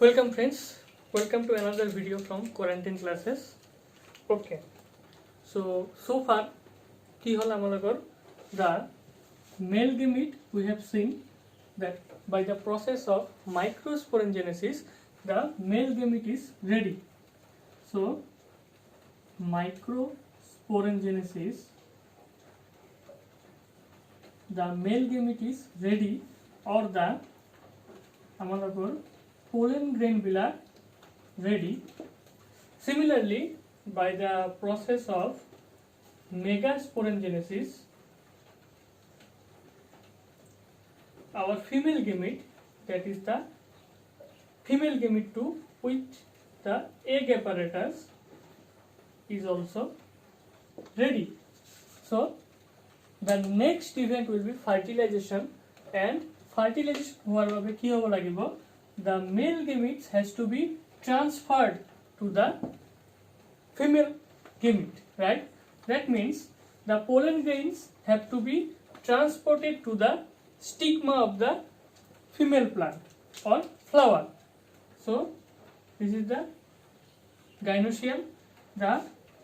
Welcome friends, welcome to another video from quarantine classes. Okay, so far ki hol amologor the male gamete we have seen that by the process of microsporangenesis the male gamete is ready. So microsporangenesis the male gamete is ready or the amologor pollen grain বিলাক ready. Similarly, by the process of megasporangenesis, our female gamete, that is the female gamete to which the egg apparatus is also ready. So, the next event will be fertilization, and fertilization hoar babe ki hobo lagibo the male gametes has to be transferred to the female gamete, right? That means the pollen grains have to be transported to the stigma of the female plant or flower. So this is the gynoecium. The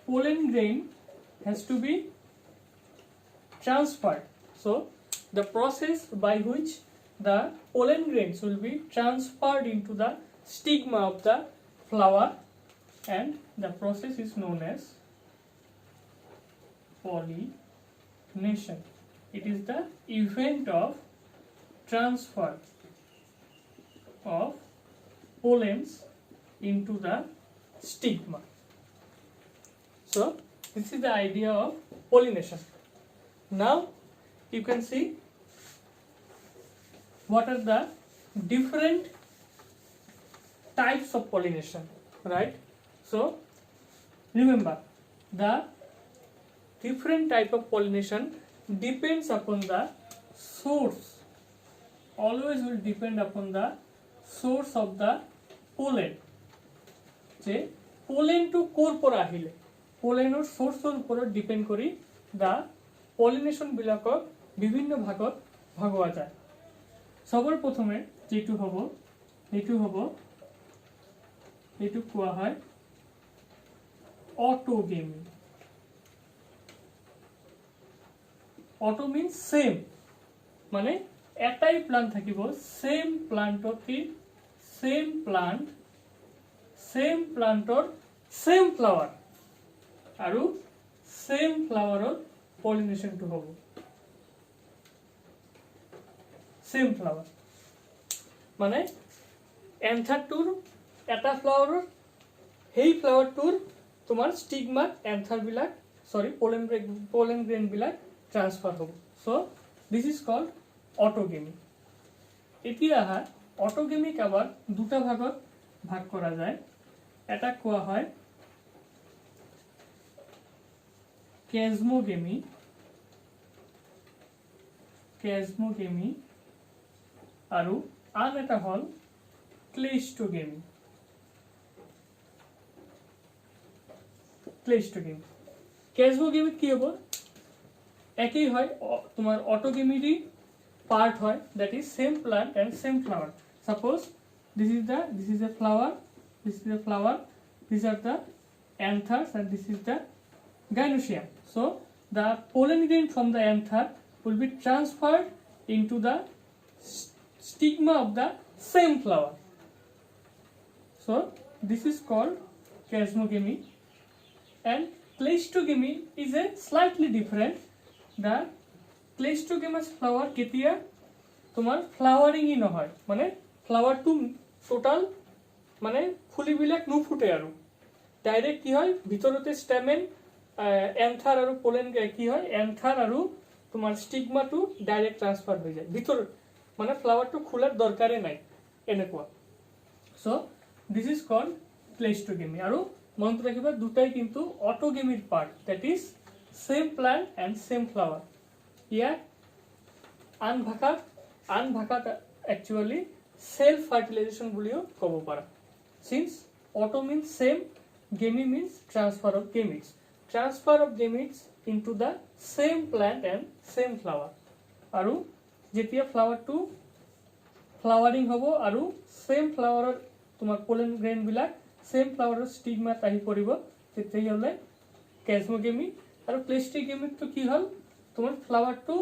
pollen grain has to be transferred. So the process by which the pollen grains will be transferred into the stigma of the flower, and the process is known as pollination. It is the event of transfer of pollens into the stigma. So this is the idea of pollination. Now you can see what are the different types of pollination, right? So remember, the different type of pollination depends upon the source, always will depend upon the source of the pollen. যে pollen to কৰ পৰা আহিলে pollenৰ sourceৰ ওপৰত depend কৰি the pollination বিলাকক বিভিন্ন ভাগত ভাগোৱা যায়। সবৰ প্ৰথমে যেটো হ'ব এইটো কোৱা হয় অটোগেমি। অটো মিন্স সেম, মানে এটাই প্লান্ট থাকিব, সেম প্লান্টৰ সেম ফ্লাৱাৰ আৰু সেম ফ্লাৱাৰৰ পলিনেশনটো হ'ব সেম ফ্লাৱাৰ, মানে এন্থাৰটোৰ এটা ফ্লাৱাৰৰ সেই ফ্লাৱাৰটোৰ তোমাৰ ষ্টিগমাত এন্থাৰ বিলাক pollen grain বিলাক ট্ৰান্সফাৰ হ'ব। So this is called autogamy. এতিয়া অটোগেমিক আবাৰ দুটা ভাগত ভাগ কৰা যায়। এটা কোৱা হয় কেজমোগেমি আৰু আন এটা হল ক্লেইস্টোগেমি। কেজমোগেমি কি হ'ব, একই হয় তোমার অটোগেমিরই পার্ট হয়, that is same plant and same flower. Suppose this is a flower, these are the anthers and this is the gynoecium. So the pollen grain from the anther will be transferred into the stigma of the same flower. So this is called chasmogamy, and cleistogamy is a slightly different. The cleistogamous flower কেতিয়া তোমার ফ্লাওয়ারিংই নহয়, মানে ফ্লাওয়ারটো total মানে ফুলিবিলাক নুফুটে আৰু direct কি হয় ভিতৰতে stamen anther আৰু পোলেন কি হয় এন্থাৰ আৰু তোমাৰ ষ্টিগমাটো ডাইৰেক্ট ট্ৰান্সফাৰ হৈ যায় ভিতৰত, মানে ফ্লাওয়াৰটো খোলাৰ দৰকাৰে নাই এনেকুৱা। So this is called cleistogamy. আৰু মনত ৰাখিবা দুটাই কিন্তু অটোগেমিৰ part, that is same plant and same flower. ইয়াক আন ভাষাত একচুয়ালি সেলফ ফাৰ্টিলাইজেশন বুলিও ক'ব পাৰা। Since auto means same, gamy means transfer of gametes into the same plant and same flower. আৰু যেতিয়া ফ্লাওয়াৰটো ফ্লাওয়াৰিং হ'ব আৰু সেম ফ্লাওয়াৰৰ তোমাৰ পোলেন গ্ৰেইন বিলাক সেম ফ্লাৱাৰৰ স্টিগমাত আহি পৰিব তেতিয়াহ'লে কেজমোগেমি। আৰু ক্লেষ্ট্ৰিগেমিটো কি হ'ল তোমাৰ ফ্লাৱাৰটো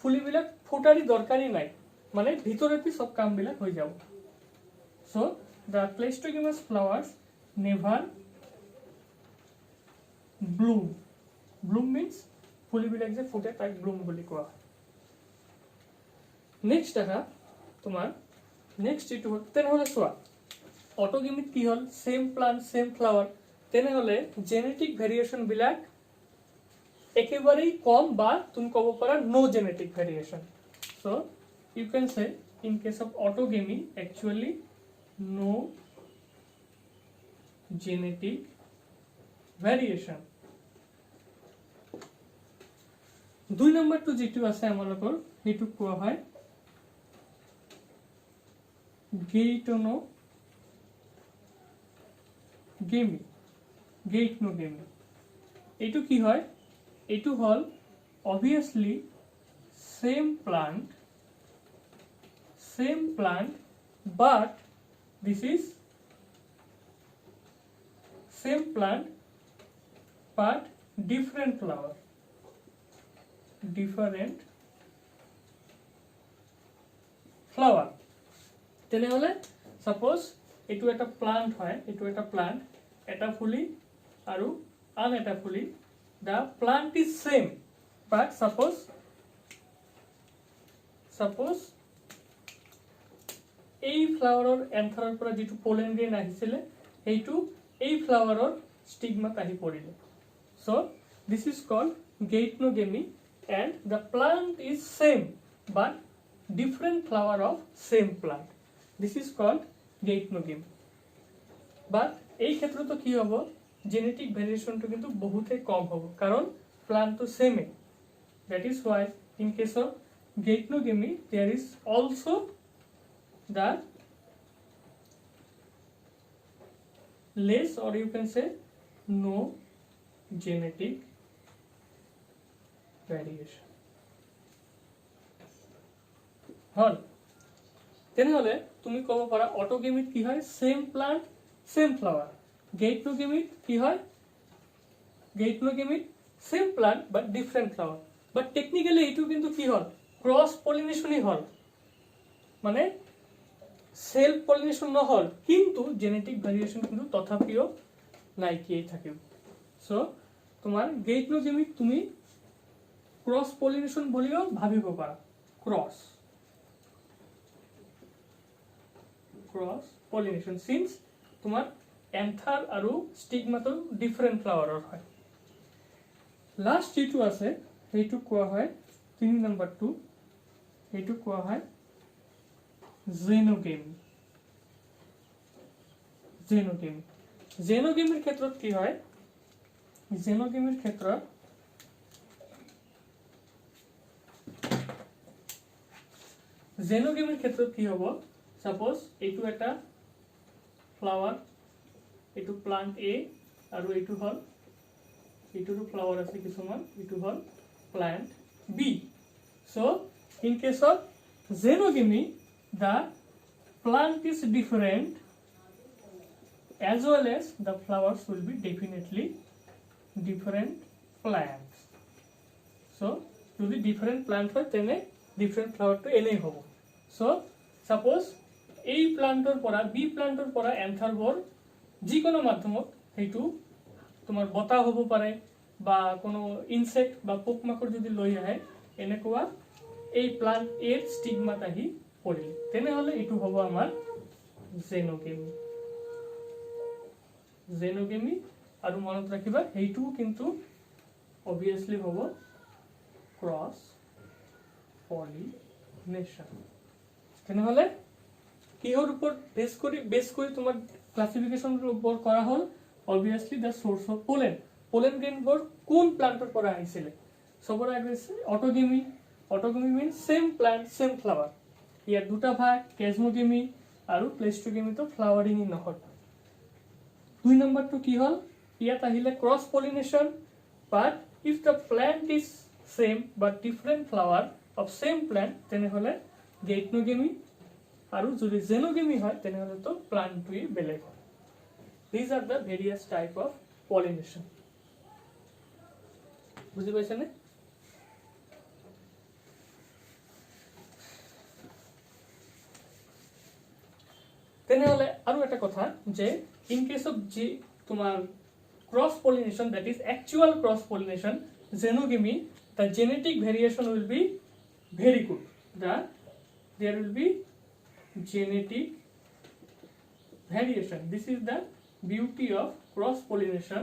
ফুলিবিলাক ফুটাৰি দৰকাৰী নাই, মানে ভিতৰতে সব কামবিলাক হৈ যাব। So the cleistogamous flowers never bloom. Bloom means ফুলিবিলাক যে ফুটে তাক ব্লুম বুলি কোৱা হয়। নেক্সট দেখা তোমাৰ নেক্সট এইটো তেনেহ'লে চোৱা অটোগেমিত কি হ'ল সেম প্লান্ট সেম ফ্লাৱাৰ, তেনেহ'লে জেনেটিক ভেৰিয়েশ্যন বিলাক একেবাৰেই কম বা তুমি ক'ব পাৰা no genetic variation. So you can say in case of autogamy actually no genetic variation. 2 নম্বৰটো যেটো আছে আমালোকৰ সেইটো কোৱা হয় গেইটনোগেমি। গেইটনোগেমি এইটো কি হয়, এইটো হল obviously same plant but this is same plant but different flower, different flower। তেনেহ'লে সাপোজ এইটো এটা প্লান্ট হয়, এইটো এটা প্লান্ট, এটা ফুলি আৰু আন এটা ফুলি, the plant is same but suppose এই ফ্লাৱাৰৰ এন্থাৰৰ পৰা যেটো পোলেন গ্ৰেইন আহিছিলে এইটো এই ফ্লাৱাৰৰ স্টিগমাত আহি পৰিলে। so this is called geitonogamy and the plant is same but different flower of same plant, this is called geitonogamy। but এই ক্ষেত্ৰতো কি হ'ব জেনেটিক ভেৰিয়েশ্যনটো কিন্তু বহুতে কম হ'ব কারণ প্লান্টটো সেমে। that is why in case of geitonogamy there is also the less or you can say no genetic variation হল। তেনেহ'লে তুমি ক'ব পাৰা অটোগেমিত কি হয় সেম প্লান্ট সেম ফ্লাৱাৰ, গেইটনোগেমিত কি হয় গেইটনোগেমিত সেম প্লান্ট বাট ডিফাৰেন্ট ফ্লাৱাৰ। বাট টেকনিক্যালি এইটো কিন্তু কি হল ক্রস পলিনেশনই হল, মানে সেলফ পলিনেশন নহল কিন্তু জেনেটিক ভেরিয়েশন কিন্তু তথাপিও নাইকিয়াই থাকিব। সো তোমাৰ গেইটনোগেমিক তুমি ক্ৰস পলিনেশন বুলিও ভাবিব পাৰা, ক্ৰস পলিনেশন সিন্স তোমাৰ এন্থাৰ আৰু স্টিগমাটো ডিফাৰেন্ট ফ্লাৱাৰৰ হয়। লাষ্ট যেটো আছে সেইটো কোৱা হয় 3 নম্বৰটো, সেইটো কোৱা হয় জেনোগেমি। জেনোগেমিৰ ক্ষেত্ৰত কি হয়, জেনোগেমিৰ ক্ষেত্ৰত কি হ'ব সাপোজ এইটো এটা ফ্লাৱাৰ, এইটো প্লান্ট এ আৰু এইটো হল এইটোৰো ফ্লাৱাৰ আছে কিছুমান, এইটো হল plant B. So in case of xenogamy the plant is different as well as the flowers will be definitely different plants। so যদি different plant হয় তেনে different flower তো এনেই হ'ব। so suppose এই প্লান্টৰ পৰা বি প্লান্টৰ পৰা এন্থাৰ বৰ যিকোনো মাধ্যমত সেইটো তোমাৰ বতাহ হ'ব পাৰে বা কোনো ইনসেক্ট বা পোকমাকড় যদি লৈ আহে এনেকুৱা এই প্লান্ট এৰ স্টিগমাত আহি পৰিলে তেনেহ'লে এইটো হ'ব আমাৰ জেনোগেমি। আৰু মনত ৰাখিবা এইটো কিন্তু obviously হ'ব ক্ৰস পলিনেশন। তেনেহ'লে কিহৰ ওপৰত বেস কৰি তোমাৰ ক্লাসিফিকেশনৰ ওপৰত কৰা হ'ল obviously the source of pollen, pollen গ্ৰেইনবোৰ কোন প্লান্টৰ পৰা আহিছিলে সবৰে আগেছে অটোগেমি। অটোগেমি means same plant same flower, ইয়াৰ দুটা ভাগ কেজমোগেমি আৰু ক্লেষ্ট্ৰোগেমি তো ফ্লাৱাৰিং নহল। 2 নম্বৰটো কি হ'ল ইয়াত আহিলে cross pollination but if the plant is same but different flower of same plant তেনেহ'লে গেইটনোগেমি। আৰু যদি জেনোগেমি হয় তেনেহলে তো প্লান্টটোই বেলেগ হয় this are the various type of pollination বুঝি পাইছানে তেনেহলে আৰু এটা কথা যে ইন কেস অফ জি তোমার cross pollination, that is actual cross pollination, xenogamy, the genetic variation will be very good. There will be genetic variation. This is the beauty of cross pollination.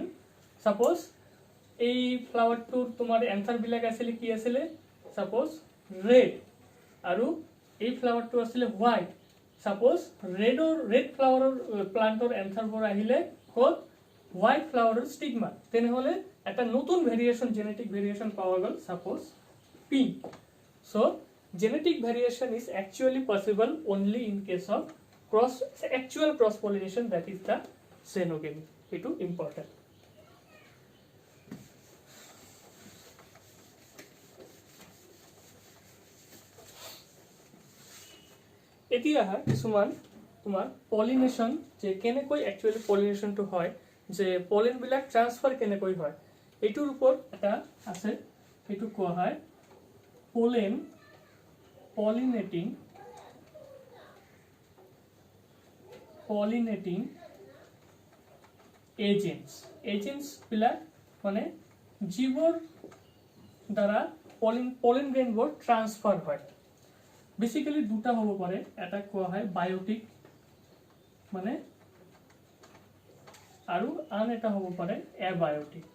Suppose এই ফ্লাওয়াৰটোৰ তোমাৰ anther বিলাক আছিল কি আছিল suppose red আৰু এই ফ্লাওয়াৰটো আছিল white. Suppose red flower প্লান্টৰ এন্থাৰ বোৰ আহিলে ক'ত white flower stigma তেনেহলে এটা নতুন ভেরিয়েশন জেনেটিক ভেরিয়েশন পাওয়া গেল suppose pink so genetic variation is actually possible only in case of actual cross pollination, that is the xenogamy. It is important. এতিয়া কিছুমান তোমাৰ পলিনেশন যে কেনেকৈ একচুয়ালি পলিনেশনটো হয় যে পলেন বিলাক ট্ৰান্সফাৰ কেনেকৈ হয় এইটোৰ ওপৰত এটা আছে এইটো কোৱা হয় pollinating agents বিলাক মানে জীৱৰ দ্বাৰা পলেন গ্ৰেইনবোৰ ট্ৰান্সফাৰ হয় বেসিক্যালি দুটা হ'ব পাৰে এটা কোৱা হয় বায়োটিক মানে আৰু আন এটা হ'ব পাৰে এবায়োটিক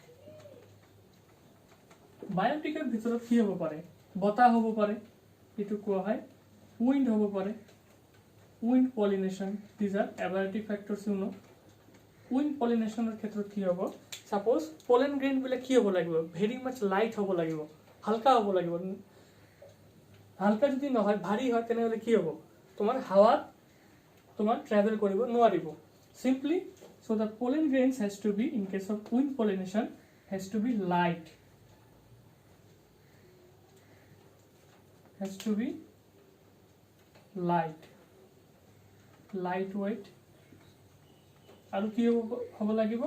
বায়োটিকৰ ভিতৰত কি হ'ব পাৰে বতাহ হ'ব পাৰে এটো কোৱা হয় উইন্ড হ'ব পাৰে wind pollination this are abiotic factors you know wind পলিনেশনৰ ক্ষেত্ৰত কি হ'ব সাপোজ পলেন গ্ৰেইন বিলাক কি হ'ব লাগিব ভেরি মাচ লাইট হ'ব লাগিব হালকা হ'ব লাগিব হালকা যদি নহয় ভারী হয় তেনেহলে কি হ'ব তোমাৰ হাৱাত তোমাৰ ট্ৰাভেল কৰিব নোৱাৰিব simply. So the pollen grains has to be, in case of wind pollination, has to be light. Has to be lightweight. আৰু কি হ'ব লাগিব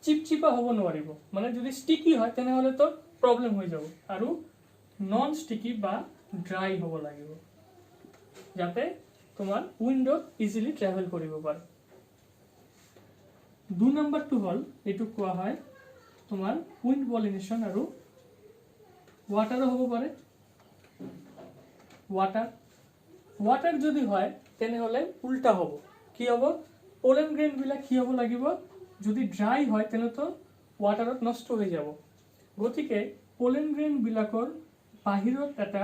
চিপচিপা হ'ব নোৱাৰিব মানে যদি স্টিকি হয় তেনেহলে তো প্ৰবলেম হৈ যাব আৰু নন স্টিকি বা ড্ৰাই হ'ব লাগিব যাতে তোমাৰ উইন্ডত ইজিলি ট্ৰাভেল কৰিব পাৰে 2 নম্বৰটো হল এটো কোৱা হয় তোমাৰ উইন্ড পলিনেশন আৰু ওয়াটাৰ হ'ব পাৰে ওয়াটাৰ যদি হয় তেনেহলে উল্টা হ'ব কি হ'ব পোলেন গ্ৰেইন বিলাক কি হ'ব লাগিব যদি ড্ৰাই হয় তেনে তো ওয়াটাৰত নষ্ট হৈ যাব গতিকে পোলেন গ্ৰেইন বিলাকৰ বাহিৰত এটা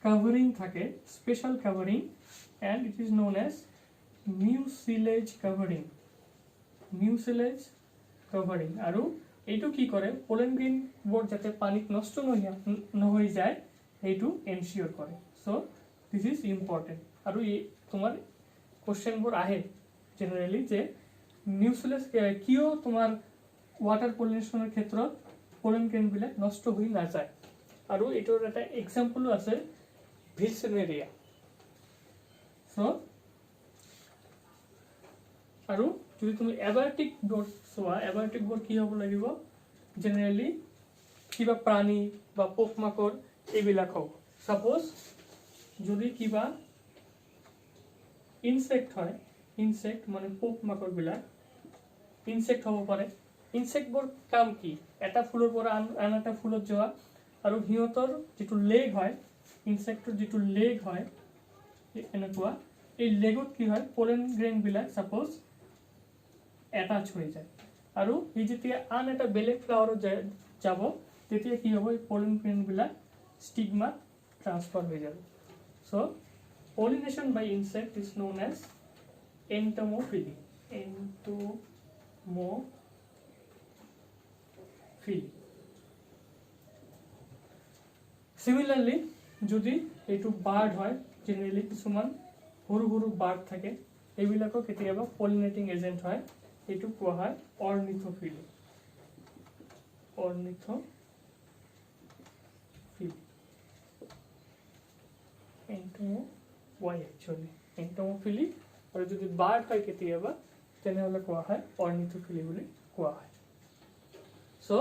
কভাৰিং থাকে special covering and it is known as mucilage covering আৰু এইটো কি কৰে পোলেন গ্ৰেইন বোৰ যাতে পানীত নষ্ট নহয় যায় এইটো এনশিওৰ কৰে সো দিস ইজ ইম্পৰ্টেন্ট আৰু এই তোমাৰ কোশ্চেন বোৰ আহে জেনাৰেলি যে মিউচিলেজ কিয় তোমাৰ ওয়াটাৰ পলিনেশনৰ ক্ষেত্ৰত পোলেন গ্ৰেইন বিলাক নষ্ট হৈ নাযায় আৰু এটোৰ এটা এক্সাম্পল আছে ভিলসেনেৰিয়া সো আৰু যদি তুমি এবায়োটিক বোৰ সোৱা এবায়োটিক বোৰ কি হ'ব লাগিব জেনাৰেলি কিবা প্ৰাণী বা পোকমাকৰ এইবিলাক হ'ব সাপোজ যদি কিবা ইনসেক্ট হয় ইনসেক্ট মানে পোকমাকৰ বিলাক ইনসেক্ট হ'ব পাৰে ইনসেক্ট বোৰ কাম কি এটা ফুলৰ পৰা আন এটা ফুলত যোৱা আৰু হিয়তৰ যেটো লেগ হয় ইনসেক্টৰ যেটো লেগ হয় এনেকুৱা এই লেগত কি হয় পোলেন গ্ৰেইন বিলাক সাপোজ অ্যাটাচ হয়ে যায় আৰু এই যেতিয়া আন এটা বেলেগ ফ্লাৱাৰত যাব তেতিয়া কি হ'ব এই পোলেন গ্ৰেইন বিলাক স্টিগমা ট্রান্সফার হয়ে যাবে so pollination by insect is known as entomophily similarly যদি এইটো বার্ড হয় জেনারেলি কিছুমান সৰু সৰু বাৰ্ড থাকে এইবিলাকক কেতিয়াবা পলিনেটিং এজেন্ট হয় এইটো কোৱা হয় অৰ্নিথোফিলি entomo why actually এন্টমোফিলি আৰু যদি বাৰ্ড হয় কেতিয়াবা তেনেহ'লে কোৱা হয় অৰ্নিথোফিলি বুলি কোৱা হয় সো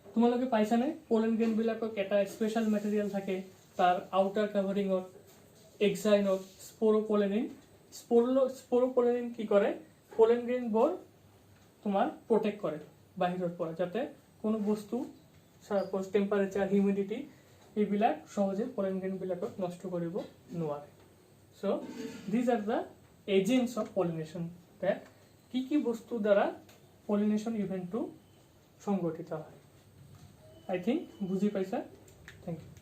তোমালোকে পাইছানে পলেন গ্ৰেইনবিলাকক এটা স্পেশাল মেটেৰিয়েল থাকে তাৰ আউটাৰ কাভাৰিঙত এক্সাইনত স্পোৰোপলেনিন কি কৰে পলেন গ্ৰেইনবোৰ তোমাৰ প্ৰটেক্ট কৰে বাহিৰৰ পৰা যাতে কোনো বস্তু সাপোজ টেম্পাৰেচাৰ হিউমিডিটি এইবিলাক সহজে পলেন গ্ৰেইনবিলাকক নষ্ট কৰিব নোৱাৰে so this are the agents of pollination that কি বস্তু দ্বারা পলিনেশন ইভেন্টটো সংগঠিত হয় আই থিংক বুঝি পাইছা থ্যাংক ইউ